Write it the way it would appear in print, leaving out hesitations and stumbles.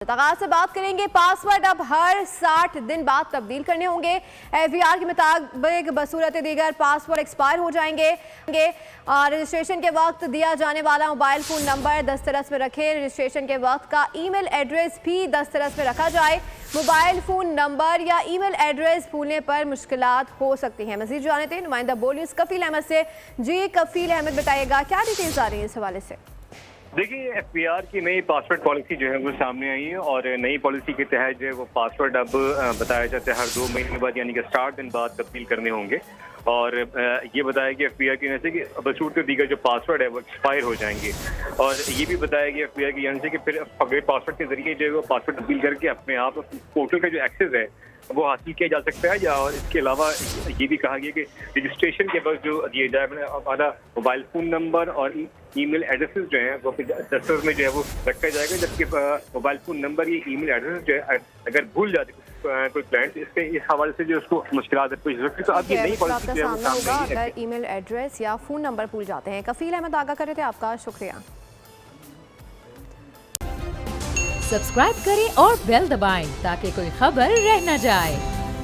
आगाज से बात करेंगे। पासवर्ड अब हर 60 दिन बाद तब्दील करने होंगे। एफबीआर के मुताबिक बसूरत दीगर पासवर्ड एक्सपायर हो जाएंगे। रजिस्ट्रेशन के वक्त दिया जाने वाला मोबाइल फोन नंबर दस्तरस में रखें। रजिस्ट्रेशन के वक्त का ईमेल एड्रेस भी दस्तरस में रखा जाए। मोबाइल फोन नंबर या ईमेल एड्रेस भूलने पर मुश्किलात हो सकती हैं। मजीद जानते हैं नुमाइंदा बोल न्यूज़ कफील अहमद से। जी कफील अहमद, बताइएगा क्या डिटेल्स आ रही है इस हवाले से। देखिए, एफबीआर की नई पासवर्ड पॉलिसी जो है वो सामने आई है और नई पॉलिसी के तहत जो है वो पासवर्ड अब बताया जाता है हर 2 महीने बाद यानी कि 60 दिन बाद तब्दील करने होंगे। और ये बताया कि एफबीआर की वजह से कि बसूरत दीगर जो पासवर्ड है वो एक्सपायर हो जाएंगे। और ये भी बताया गया एफबीआर की वजह से कि फिर अगले पासवर्ड के जरिए जो है वो पासवर्ड तब्दील करके अपने आप पोर्टल का जो एक्सेस है वो हासिल किया जा सकता है। या और इसके अलावा ये भी कहा गया कि रजिस्ट्रेशन के वक्त जो दिए जाए हमारा मोबाइल फ़ोन नंबर और ईमेल एड्रेसेस जो हैं वो दस्तरस में जो है वो रखा जाएगा। जबकि मोबाइल फ़ोन नंबर या ईमेल एड्रेस जो है अगर भूल जाते कोई क्लाइंट, इसके इस हवाले से जो उसको मुश्किलात पेश हो सकती है। तो अब ये नई पॉलिसी जो है वो सामने आई है। अगर ईमेल एड्रेस या फ़ोन नंबर भूल जाते हैं। कफील अहमद आगाह कर रहे थे, आपका शुक्रिया। सब्सक्राइब करें और बेल दबाएं ताकि कोई खबर रह न जाए।